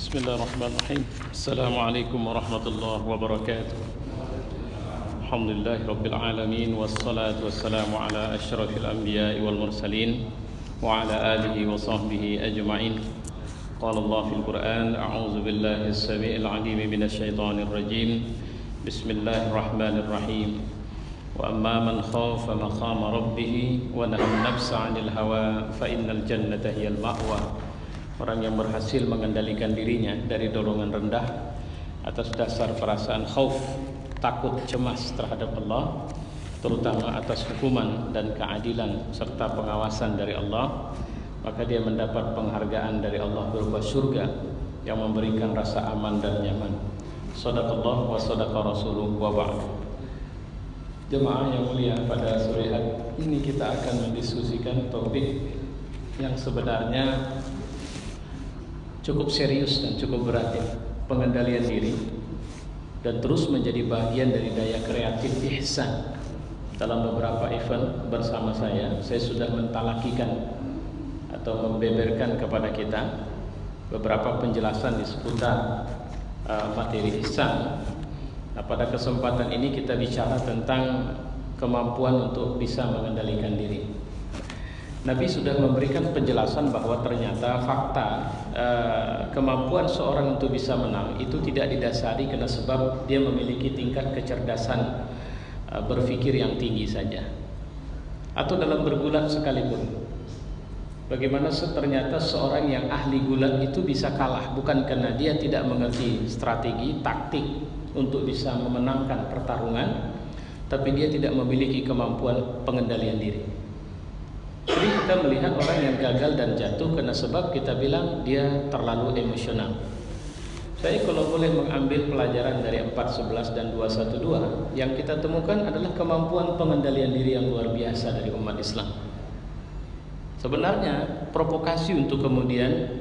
Bismillahirrahmanirrahim. Assalamualaikum warahmatullahi wabarakatuh. Alhamdulillahi rabbil alamin, wassalatu wassalamu ala asyrafil anbiya'i wal mursalin wa ala alihi wa sahbihi ajma'in. Qala Allah fil Qur'an, a'udzu billahi as-sami'il 'alim minasy syaithanir rajim. Bismillahirrahmanirrahim. Wa amma man khafa maqama rabbih wa nahaa an-nafsa 'anil hawa fa innal jannata hiyal ma'wa. Orang yang berhasil mengendalikan dirinya dari dorongan rendah atas dasar perasaan khauf, takut, cemas terhadap Allah, terutama atas hukuman dan keadilan serta pengawasan dari Allah, maka dia mendapat penghargaan dari Allah berupa surga yang memberikan rasa aman dan nyaman. Shadaqallah wa shadaqa rasuluh wa ba'd. Jemaah yang mulia, pada sore hari ini kita akan mendiskusikan topik yang sebenarnya cukup serius dan cukup berat, ya, pengendalian diri, dan terus menjadi bagian dari daya kreatif ihsan. Dalam beberapa event bersama saya sudah mentalakikan atau membeberkan kepada kita beberapa penjelasan di seputar materi ihsan. Nah, pada kesempatan ini kita bicara tentang kemampuan untuk bisa mengendalikan diri. Nabi sudah memberikan penjelasan bahwa ternyata fakta kemampuan seorang untuk bisa menang itu tidak didasari karena sebab dia memiliki tingkat kecerdasan berpikir yang tinggi saja, atau dalam bergulat sekalipun. Bagaimana ternyata seorang yang ahli gulat itu bisa kalah bukan karena dia tidak mengerti strategi, taktik untuk bisa memenangkan pertarungan, tapi dia tidak memiliki kemampuan pengendalian diri. Jadi kita melihat orang yang gagal dan jatuh karena sebab kita bilang dia terlalu emosional. Saya kalau boleh mengambil pelajaran dari 4.11 dan 2.12, yang kita temukan adalah kemampuan pengendalian diri yang luar biasa dari umat Islam. Sebenarnya provokasi untuk kemudian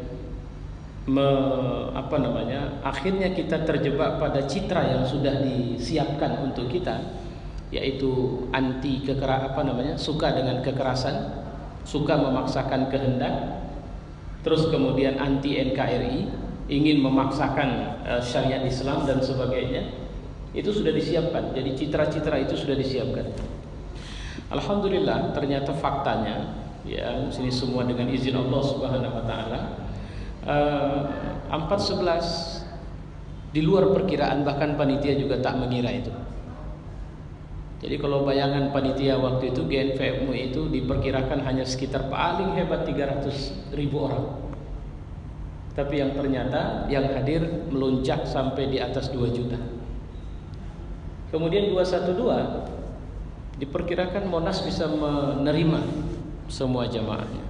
akhirnya kita terjebak pada citra yang sudah disiapkan untuk kita, yaitu suka dengan kekerasan, suka memaksakan kehendak, terus kemudian anti NKRI, ingin memaksakan syariat Islam dan sebagainya. Itu sudah disiapkan. Jadi citra-citra itu sudah disiapkan. Alhamdulillah, ternyata faktanya, ya, sini semua dengan izin Allah Subhanahu wa taala, 4.11 di luar perkiraan, bahkan panitia juga tak mengira itu. Jadi kalau bayangan panitia waktu itu GNV MUI itu diperkirakan hanya sekitar paling hebat 300.000 orang. Tapi yang ternyata yang hadir melonjak sampai di atas 2 juta. Kemudian 212 diperkirakan Monas bisa menerima semua jamaahnya.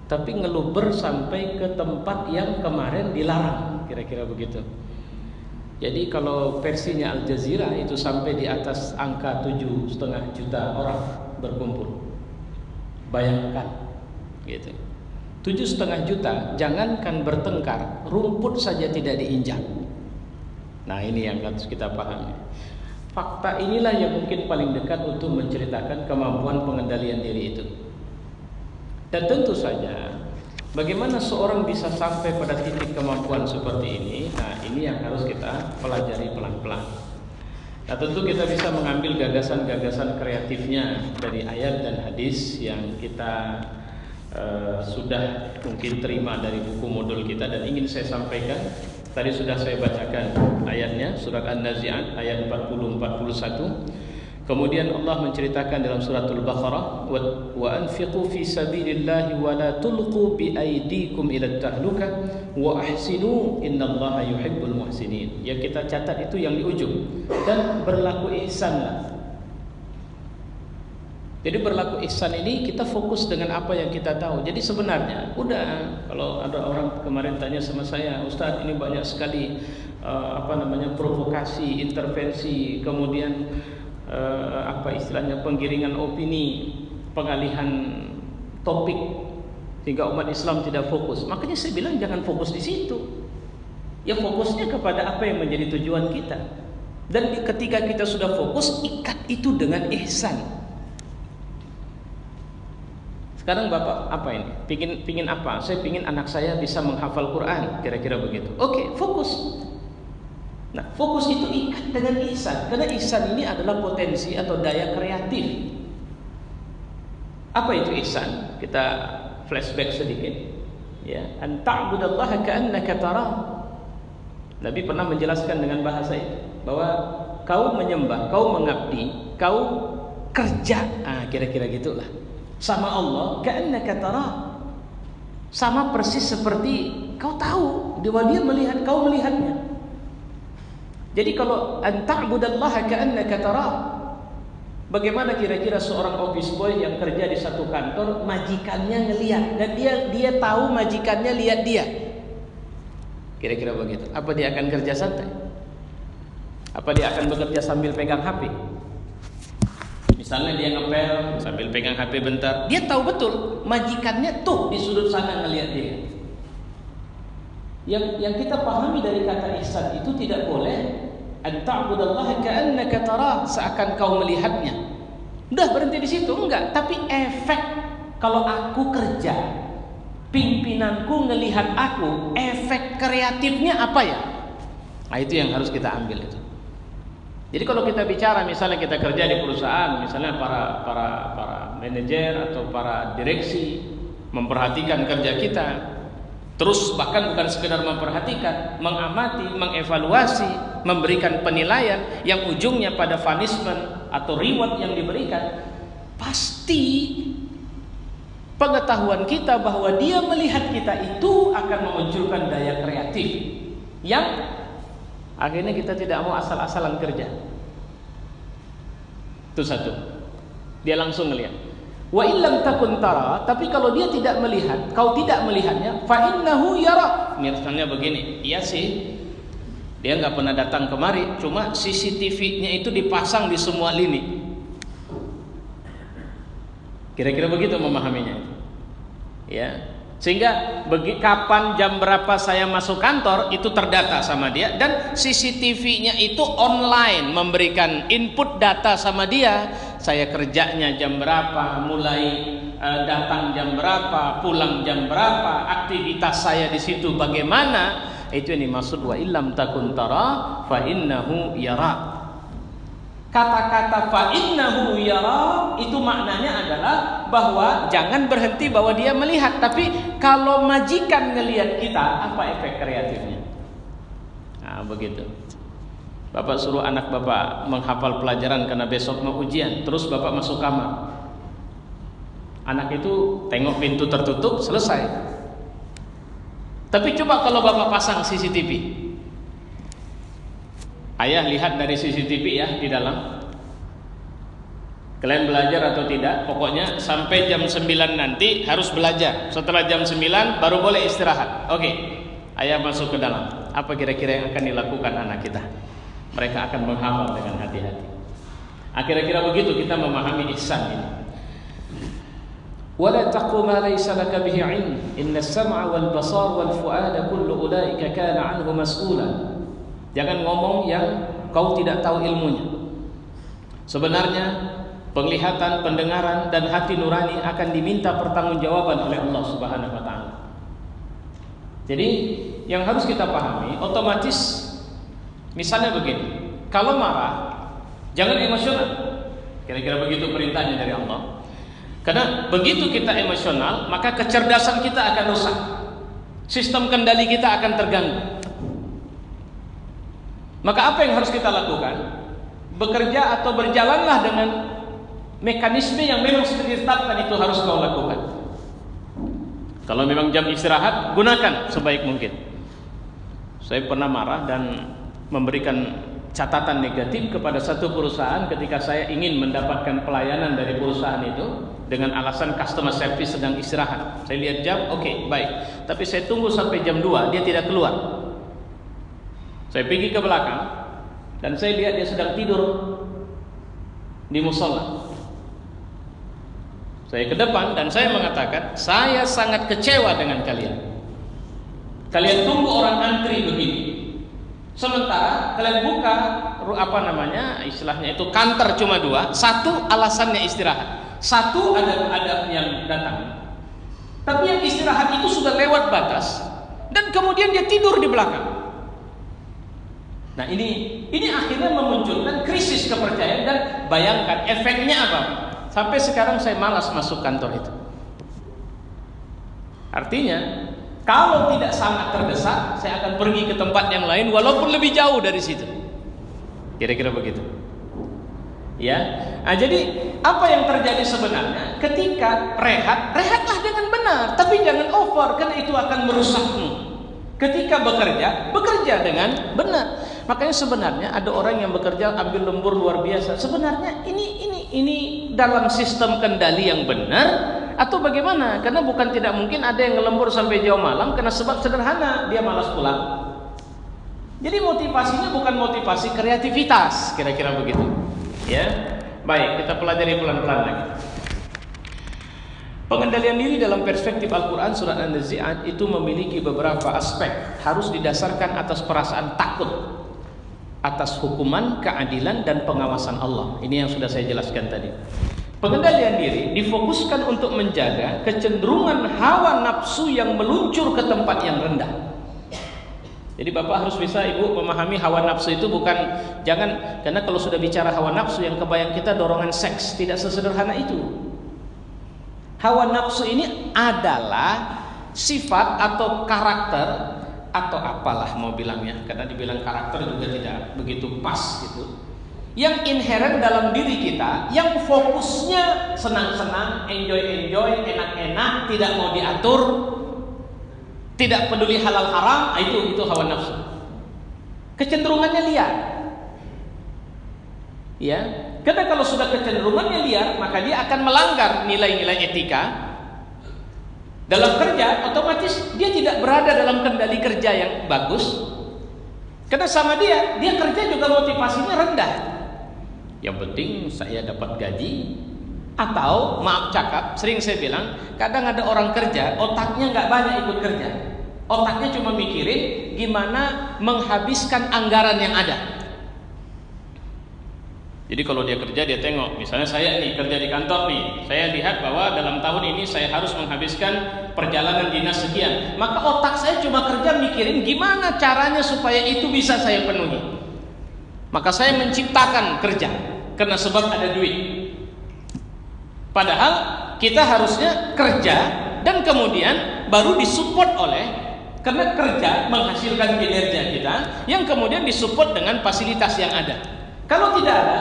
Tapi ngeluber sampai ke tempat yang kemarin dilarang, kira-kira begitu. Jadi kalau versinya Al Jazeera itu sampai di atas angka 7,5 juta orang berkumpul. Bayangkan, gitu. 7,5 juta, jangankan bertengkar, rumput saja tidak diinjak. Nah, ini yang harus kita pahami. Fakta inilah yang mungkin paling dekat untuk menceritakan kemampuan pengendalian diri itu. Dan tentu saja, bagaimana seorang bisa sampai pada titik kemampuan seperti ini? Nah, ini yang harus kita pelajari pelan-pelan. Nah, tentu kita bisa mengambil gagasan-gagasan kreatifnya dari ayat dan hadis yang kita sudah mungkin terima dari buku modul kita dan ingin saya sampaikan. Tadi sudah saya bacakan ayatnya, surat An-Nazi'at ayat 40-41. Kemudian Allah menceritakan dalam suratul Baqarah, wa anfiqu fi sabilillahi wa la tulqu bi aydikum ila tahlukah wa ahsinu innallaha yuhibbul muhsinin. Yang kita catat itu yang di ujung, dan berlaku ihsanlah. Jadi berlaku ihsan ini kita fokus dengan apa yang kita tahu. Jadi sebenarnya kalau ada orang kemarin tanya sama saya, Ustaz, ini banyak sekali provokasi, intervensi, kemudian penggiringan opini, pengalihan topik sehingga umat Islam tidak fokus. Makanya saya bilang jangan fokus di situ. Ya, fokusnya kepada apa yang menjadi tujuan kita. Dan ketika kita sudah fokus, ikat itu dengan ihsan. Sekarang bapak apa ini? Pingin apa? Saya pingin anak saya bisa menghafal Quran, kira-kira begitu. Oke, fokus. Nah, fokus itu ikat dengan ihsan, karena ihsan ini adalah potensi atau daya kreatif. Apa itu ihsan? Kita flashback sedikit. Ya, an ta'budallaha ka'annaka tarah. Nabi pernah menjelaskan dengan bahasa itu bahwa kau menyembah, kau mengabdi, kau kerja, kira-kira gitulah, sama Allah, ka'annaka tarah, sama persis seperti kau tahu bahwa dia melihat, kau melihatnya. Jadi kalau an ta'budallaha ka'annaka tarah, bagaimana kira-kira seorang office boy yang kerja di satu kantor, majikannya ngelihat dan dia tahu majikannya lihat dia, kira-kira begitu. Apa dia akan kerja santai? Apa dia akan bekerja sambil pegang HP? Misalnya dia ngepel sambil pegang HP bentar, dia tahu betul majikannya tuh di sudut sana ngelihat dia. Yang kita pahami dari kata ihsan itu tidak boleh an ta'budallaha ka'annaka tarah, seakan kau melihatnya. Udah berhenti di situ, enggak. Tapi efek kalau aku kerja, pimpinanku ngelihat aku, efek kreatifnya apa ya? Nah, itu yang harus kita ambil itu. Jadi kalau kita bicara misalnya kita kerja di perusahaan, misalnya para manajer atau para direksi memperhatikan kerja kita, terus bahkan bukan sekedar memperhatikan, mengamati, mengevaluasi, memberikan penilaian yang ujungnya pada punishment atau reward yang diberikan, pasti pengetahuan kita bahwa dia melihat kita itu akan memunculkan daya kreatif yang akhirnya kita tidak mau asal-asalan kerja. Itu satu. Dia langsung melihat. Wa illam takun tara, tapi kalau dia tidak melihat, kau tidak melihatnya, fa innahu yara. Misalnya begini, iya sih, dia nggak pernah datang kemari, cuma CCTV-nya itu dipasang di semua lini. Kira-kira begitu memahaminya. Ya. Sehingga kapan jam berapa saya masuk kantor itu terdata sama dia, dan CCTV-nya itu online memberikan input data sama dia. Saya kerjanya jam berapa, mulai datang jam berapa, pulang jam berapa, aktivitas saya di situ bagaimana. Itu yang dimaksud wa illam takun tara fa innahu yara. Kata-kata fa innahu yara itu maknanya adalah bahwa jangan berhenti bahwa dia melihat, tapi kalau majikan ngelihat kita, apa efek kreatifnya? Nah, begitu. Bapak suruh anak bapak menghafal pelajaran karena besok mau ujian, terus bapak masuk kamar. Anak itu tengok pintu tertutup, selesai. Tapi coba kalau bapak pasang CCTV. Ayah lihat dari CCTV ya di dalam. Kalian belajar atau tidak? Pokoknya sampai jam 9 nanti harus belajar. Setelah jam 9 baru boleh istirahat. Oke. Ayah masuk ke dalam. Apa kira-kira yang akan dilakukan anak kita? Mereka akan menghafal dengan hati-hati. Kira-kira begitu kita memahami ihsan ini. Wala taqu ma laysa laka bihi 'ilm. Inna as-sam'a wal basar wal fu'ada kullu ulaika kana 'anhu mas'ula. Jangan ngomong yang kau tidak tahu ilmunya. Sebenarnya penglihatan, pendengaran dan hati nurani akan diminta pertanggungjawaban oleh Allah Subhanahu wa taala. Jadi yang harus kita pahami, otomatis misalnya begini, kalau marah jangan emosional. Kira-kira begitu perintahnya dari Allah. Karena begitu kita emosional, maka kecerdasan kita akan rusak. Sistem kendali kita akan terganggu. Maka apa yang harus kita lakukan? Bekerja atau berjalanlah dengan mekanisme yang memang sudah ditetapkan, itu harus kau lakukan. Kalau memang jam istirahat, gunakan sebaik mungkin. Saya pernah marah dan memberikan catatan negatif kepada satu perusahaan ketika saya ingin mendapatkan pelayanan dari perusahaan itu dengan alasan customer service sedang istirahat. Saya lihat jam, oke, baik. Tapi saya tunggu sampai jam 2, dia tidak keluar. Saya pergi ke belakang dan saya lihat dia sedang tidur di musola. Saya ke depan dan saya mengatakan, saya sangat kecewa dengan kalian. Kalian tunggu orang antri begini, sementara kalian buka istilahnya itu kantor cuma 2, satu alasannya istirahat. Satu ada yang datang, tapi yang istirahat itu sudah lewat batas dan kemudian dia tidur di belakang. Nah ini akhirnya memunculkan krisis kepercayaan, dan bayangkan efeknya apa? Sampai sekarang saya malas masuk kantor itu. Artinya kalau tidak sangat terdesak, saya akan pergi ke tempat yang lain walaupun lebih jauh dari situ. Kira-kira begitu. Ya, nah, jadi apa yang terjadi sebenarnya ketika rehatlah dengan benar, tapi jangan over, karena itu akan merusakmu. Ketika bekerja dengan benar. Makanya sebenarnya ada orang yang bekerja ambil lembur luar biasa. Sebenarnya ini dalam sistem kendali yang benar atau bagaimana? Karena bukan tidak mungkin ada yang ngelembur sampai jauh malam karena sebab sederhana, dia malas pulang. Jadi motivasinya bukan motivasi kreativitas, kira-kira begitu. Ya, baik, kita pelajari pelan-pelan lagi. Pengendalian diri dalam perspektif Al-Quran surat An-Nazi'at itu memiliki beberapa aspek. Harus didasarkan atas perasaan takut atas hukuman, keadilan, dan pengawasan Allah. Ini yang sudah saya jelaskan tadi. Pengendalian diri difokuskan untuk menjaga kecenderungan hawa nafsu yang meluncur ke tempat yang rendah. Jadi Bapak harus bisa, Ibu, memahami hawa nafsu itu jangan, karena kalau sudah bicara hawa nafsu yang kebayang kita dorongan seks, tidak sesederhana itu. Hawa nafsu ini adalah sifat atau karakter atau apalah mau bilangnya, karena dibilang karakter juga tidak begitu pas gitu. Yang inherent dalam diri kita, yang fokusnya senang-senang, enjoy, enak-enak, tidak mau diatur, tidak peduli halal haram, itu hawa nafsu. Kecenderungannya liar. Ya, karena kalau sudah kecenderungannya liar, maka dia akan melanggar nilai-nilai etika. Dalam kerja, otomatis dia tidak berada dalam kendali kerja yang bagus. Karena sama dia kerja juga motivasinya rendah. Yang penting saya dapat gaji. Atau maaf cakap, sering saya bilang, kadang ada orang kerja, otaknya nggak banyak ikut kerja. Otaknya cuma mikirin gimana menghabiskan anggaran yang ada. Jadi kalau dia kerja, dia tengok, misalnya saya nih kerja di kantor nih, saya lihat bahwa dalam tahun ini saya harus menghabiskan perjalanan dinas sekian. Maka otak saya cuma kerja mikirin gimana caranya supaya itu bisa saya penuhi. Maka saya menciptakan kerja karena sebab ada duit. Padahal kita harusnya kerja dan kemudian baru disupport oleh, karena kerja menghasilkan kinerja kita yang kemudian disupport dengan fasilitas yang ada. Kalau tidak ada,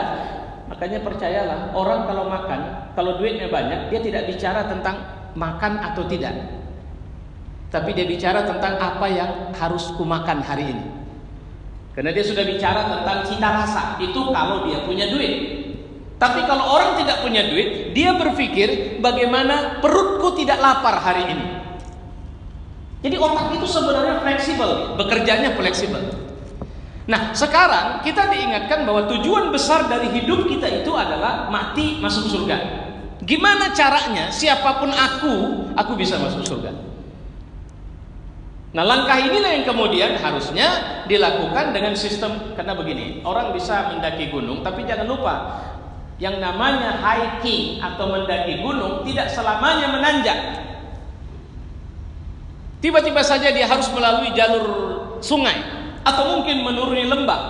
makanya percayalah, orang kalau makan, kalau duitnya banyak, dia tidak bicara tentang makan atau tidak, tapi dia bicara tentang apa yang harus kumakan hari ini. Karena dia sudah bicara tentang cita rasa, itu kalau dia punya duit. Tapi kalau orang tidak punya duit, dia berpikir bagaimana perutku tidak lapar hari ini. Jadi otak itu sebenarnya fleksibel, bekerjanya fleksibel. Nah, sekarang kita diingatkan bahwa tujuan besar dari hidup kita itu adalah mati masuk surga. Gimana caranya? Siapapun aku bisa masuk surga. Nah, langkah inilah yang kemudian harusnya dilakukan dengan sistem. Karena begini, orang bisa mendaki gunung, tapi jangan lupa, yang namanya hiking atau mendaki gunung tidak selamanya menanjak. Tiba-tiba saja dia harus melalui jalur sungai, atau mungkin menuruni lembah,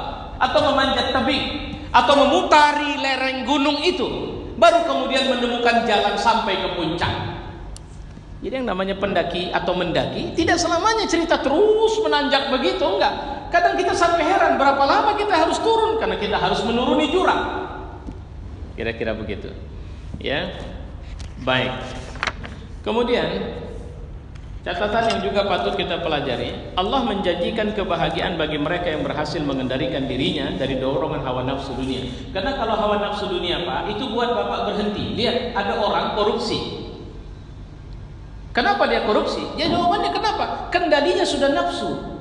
atau memanjat tebing, atau memutari lereng gunung itu, baru kemudian menemukan jalan sampai ke puncak. Jadi yang namanya pendaki atau mendaki tidak selamanya cerita terus menanjak begitu, enggak. Kadang kita sampai heran berapa lama kita harus turun karena kita harus menuruni jurang. Kira-kira begitu. Ya. Baik. Kemudian catatan yang juga patut kita pelajari, Allah menjanjikan kebahagiaan bagi mereka yang berhasil mengendalikan dirinya dari dorongan hawa nafsu dunia. Karena kalau hawa nafsu dunia, Pak, itu buat Bapak berhenti. Lihat, ada orang korupsi. Kenapa dia korupsi? Ya jawabannya kenapa? Kendalinya sudah nafsu.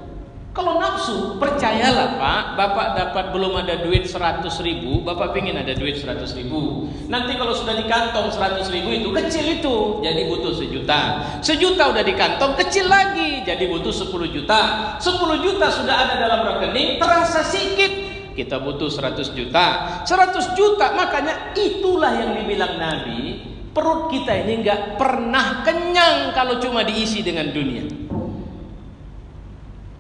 Kalau nafsu, percayalah Pak, Bapak dapat belum ada duit 100.000, Bapak pengen ada duit 100.000. Nanti kalau sudah di kantong 100.000 itu kecil itu, jadi butuh 1 juta. 1 juta udah di kantong, kecil lagi, jadi butuh 10 juta. 10 juta sudah ada dalam rekening, terasa sedikit, kita butuh 100 juta. 100 juta, makanya itulah yang dibilang Nabi, perut kita ini nggak pernah kenyang kalau cuma diisi dengan dunia.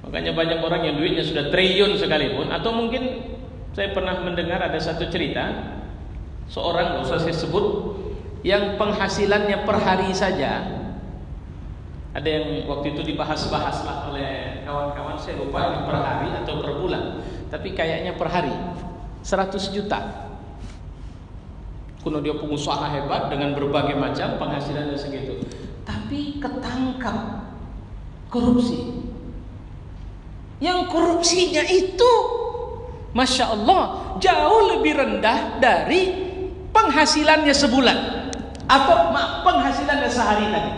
Makanya banyak orang yang duitnya sudah triliun sekalipun, atau mungkin saya pernah mendengar ada satu cerita seorang, nggak usah saya sebut, yang penghasilannya per hari saja, ada yang waktu itu dibahas-bahas lah oleh kawan-kawan, saya lupa ini per hari atau per bulan, tapi kayaknya per hari 100 juta. Kuno dia pengusaha hebat dengan berbagai macam penghasilannya segitu, tapi ketangkap korupsi. Yang korupsinya itu, Masya Allah, jauh lebih rendah dari penghasilannya sebulan, atau penghasilannya sehari tadi.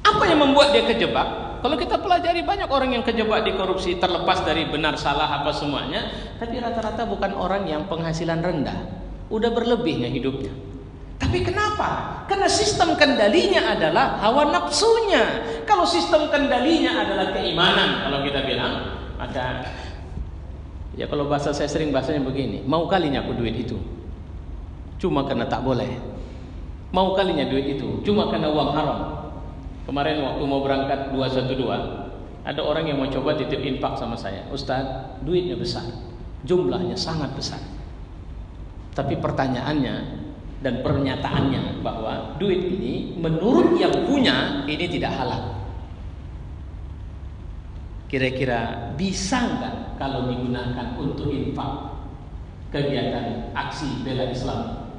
Apa yang membuat dia kejebak? Kalau kita pelajari, banyak orang yang kejebak di korupsi, terlepas dari benar salah apa semuanya, tapi rata-rata bukan orang yang penghasilan rendah, udah berlebihnya hidupnya. Tapi kenapa? Karena sistem kendalinya adalah hawa nafsunya. Kalau sistem kendalinya adalah keimanan, kalau kita bilang, maka ya kalau bahasa saya sering bahasanya begini, mau kalinya aku duit itu cuma karena tak boleh, mau kalinya duit itu cuma karena uang haram. Kemarin waktu mau berangkat 212, ada orang yang mau coba titip infak sama saya. Ustaz, duitnya besar, jumlahnya sangat besar, tapi pertanyaannya dan pernyataannya bahwa duit ini menurut yang punya ini tidak halal. Kira-kira bisa nggak kalau digunakan untuk infak, kegiatan aksi bela Islam?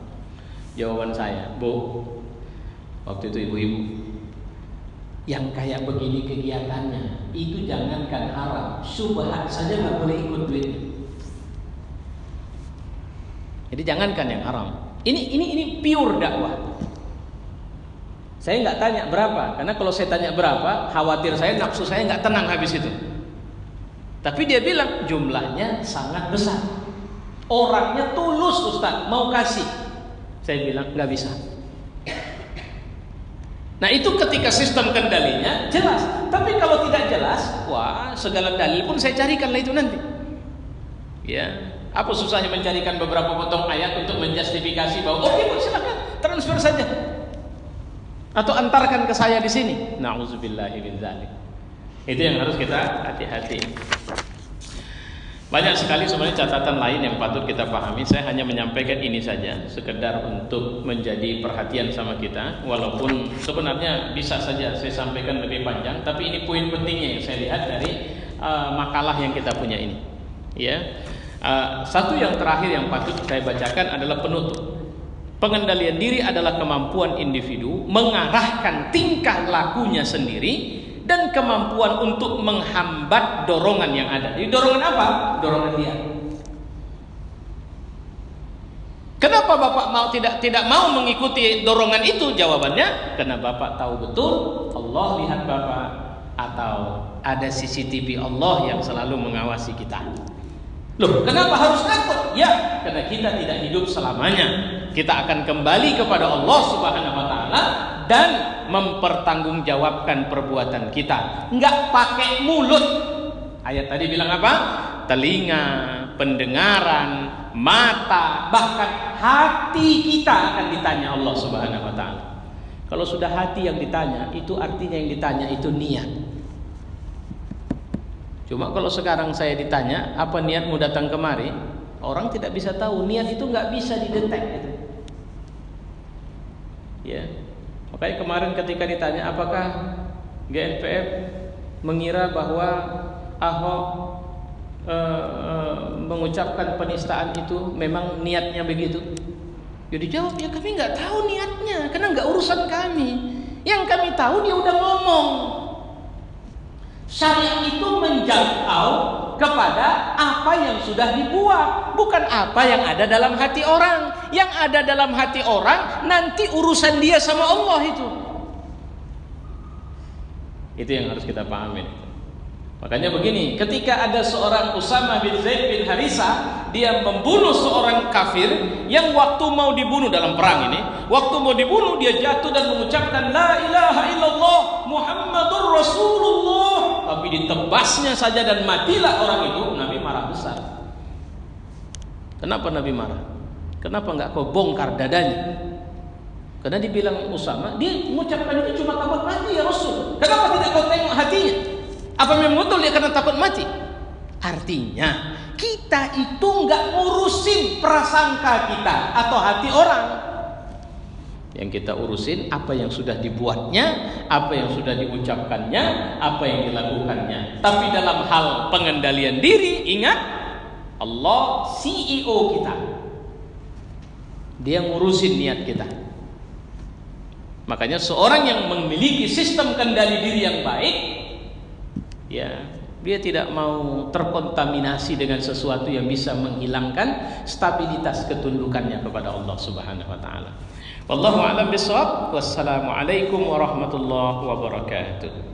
Jawaban saya, Bu, waktu itu ibu-ibu, yang kayak begini kegiatannya itu jangankan haram, syubhat saja nggak boleh ikut duitnya. Jadi jangankan yang haram. Ini pure dakwah. Saya nggak tanya berapa, karena kalau saya tanya berapa, khawatir saya, nafsu saya nggak tenang habis itu. Tapi dia bilang jumlahnya sangat besar. Orangnya tulus, Ustaz, mau kasih. Saya bilang nggak bisa. Nah itu ketika sistem kendalinya jelas. Tapi kalau tidak jelas, wah segala dalil pun saya carikanlah itu nanti. Ya. Apa susahnya mencarikan beberapa potong ayat untuk menjustifikasi bahwa oke, Bu, silakan transfer saja, atau antarkan ke saya di sini. Nauzubillahi min dzalik. Itu yang harus kita hati-hati. Banyak sekali sebenarnya catatan lain yang patut kita pahami. Saya hanya menyampaikan ini saja, sekedar untuk menjadi perhatian sama kita. Walaupun sebenarnya bisa saja saya sampaikan lebih panjang, tapi ini poin pentingnya yang saya lihat dari makalah yang kita punya ini. Ya. Satu yang terakhir yang patut saya bacakan adalah penutup. Pengendalian diri adalah kemampuan individu mengarahkan tingkah lakunya sendiri dan kemampuan untuk menghambat dorongan yang ada. Jadi dorongan apa? Dorongan dia. Kenapa Bapak tidak mau mengikuti dorongan itu? Jawabannya, karena Bapak tahu betul Allah lihat Bapak, atau ada CCTV Allah yang selalu mengawasi kita. Loh, kenapa harus takut? Ya, karena kita tidak hidup selamanya. Kita akan kembali kepada Allah Subhanahu wa taala dan mempertanggungjawabkan perbuatan kita. Enggak pakai mulut. Ayat tadi bilang apa? Telinga, pendengaran, mata, bahkan hati kita akan ditanya Allah Subhanahu wa taala. Kalau sudah hati yang ditanya, itu artinya yang ditanya itu niat. Cuma kalau sekarang saya ditanya, apa niatmu datang kemari? Orang tidak bisa tahu. Niat itu nggak bisa didetek gitu. Ya. Makanya kemarin ketika ditanya apakah GNPF mengira bahwa Ahok mengucapkan penistaan itu memang niatnya begitu? Jadi jawab, ya kami nggak tahu niatnya, karena nggak urusan kami. Yang kami tahu dia udah ngomong. Syariat itu menjangkau kepada apa yang sudah dibuat, bukan apa yang ada dalam hati orang. Yang ada dalam hati orang nanti urusan dia sama Allah itu. Itu yang harus kita pahami. Makanya begini, ketika ada seorang Usamah bin Zaid bin Harisah, dia membunuh seorang kafir yang waktu mau dibunuh dalam perang ini, waktu mau dibunuh dia jatuh dan mengucapkan la ilaha illallah Muhammadur Rasulullah, tapi ditebasnya saja dan matilah orang itu. Nabi marah besar. Kenapa Nabi marah? Kenapa enggak kau bongkar dadanya? Karena dibilang Usama, dia mengucapkan itu cuma takut mati ya Rasul. Kenapa tidak kau tengok hatinya? Apa memang betul dia karena takut mati? Artinya kita itu nggak ngurusin prasangka kita atau hati orang. Yang kita urusin apa yang sudah dibuatnya, apa yang sudah diucapkannya, apa yang dilakukannya. Tapi dalam hal pengendalian diri, ingat Allah CEO kita. Dia ngurusin niat kita. Makanya seorang yang memiliki sistem kendali diri yang baik, ya, dia tidak mau terkontaminasi dengan sesuatu yang bisa menghilangkan stabilitas ketundukannya kepada Allah Subhanahu wa taala. Wallahu a'lam bishawab. Wassalamualaikum warahmatullahi wabarakatuh.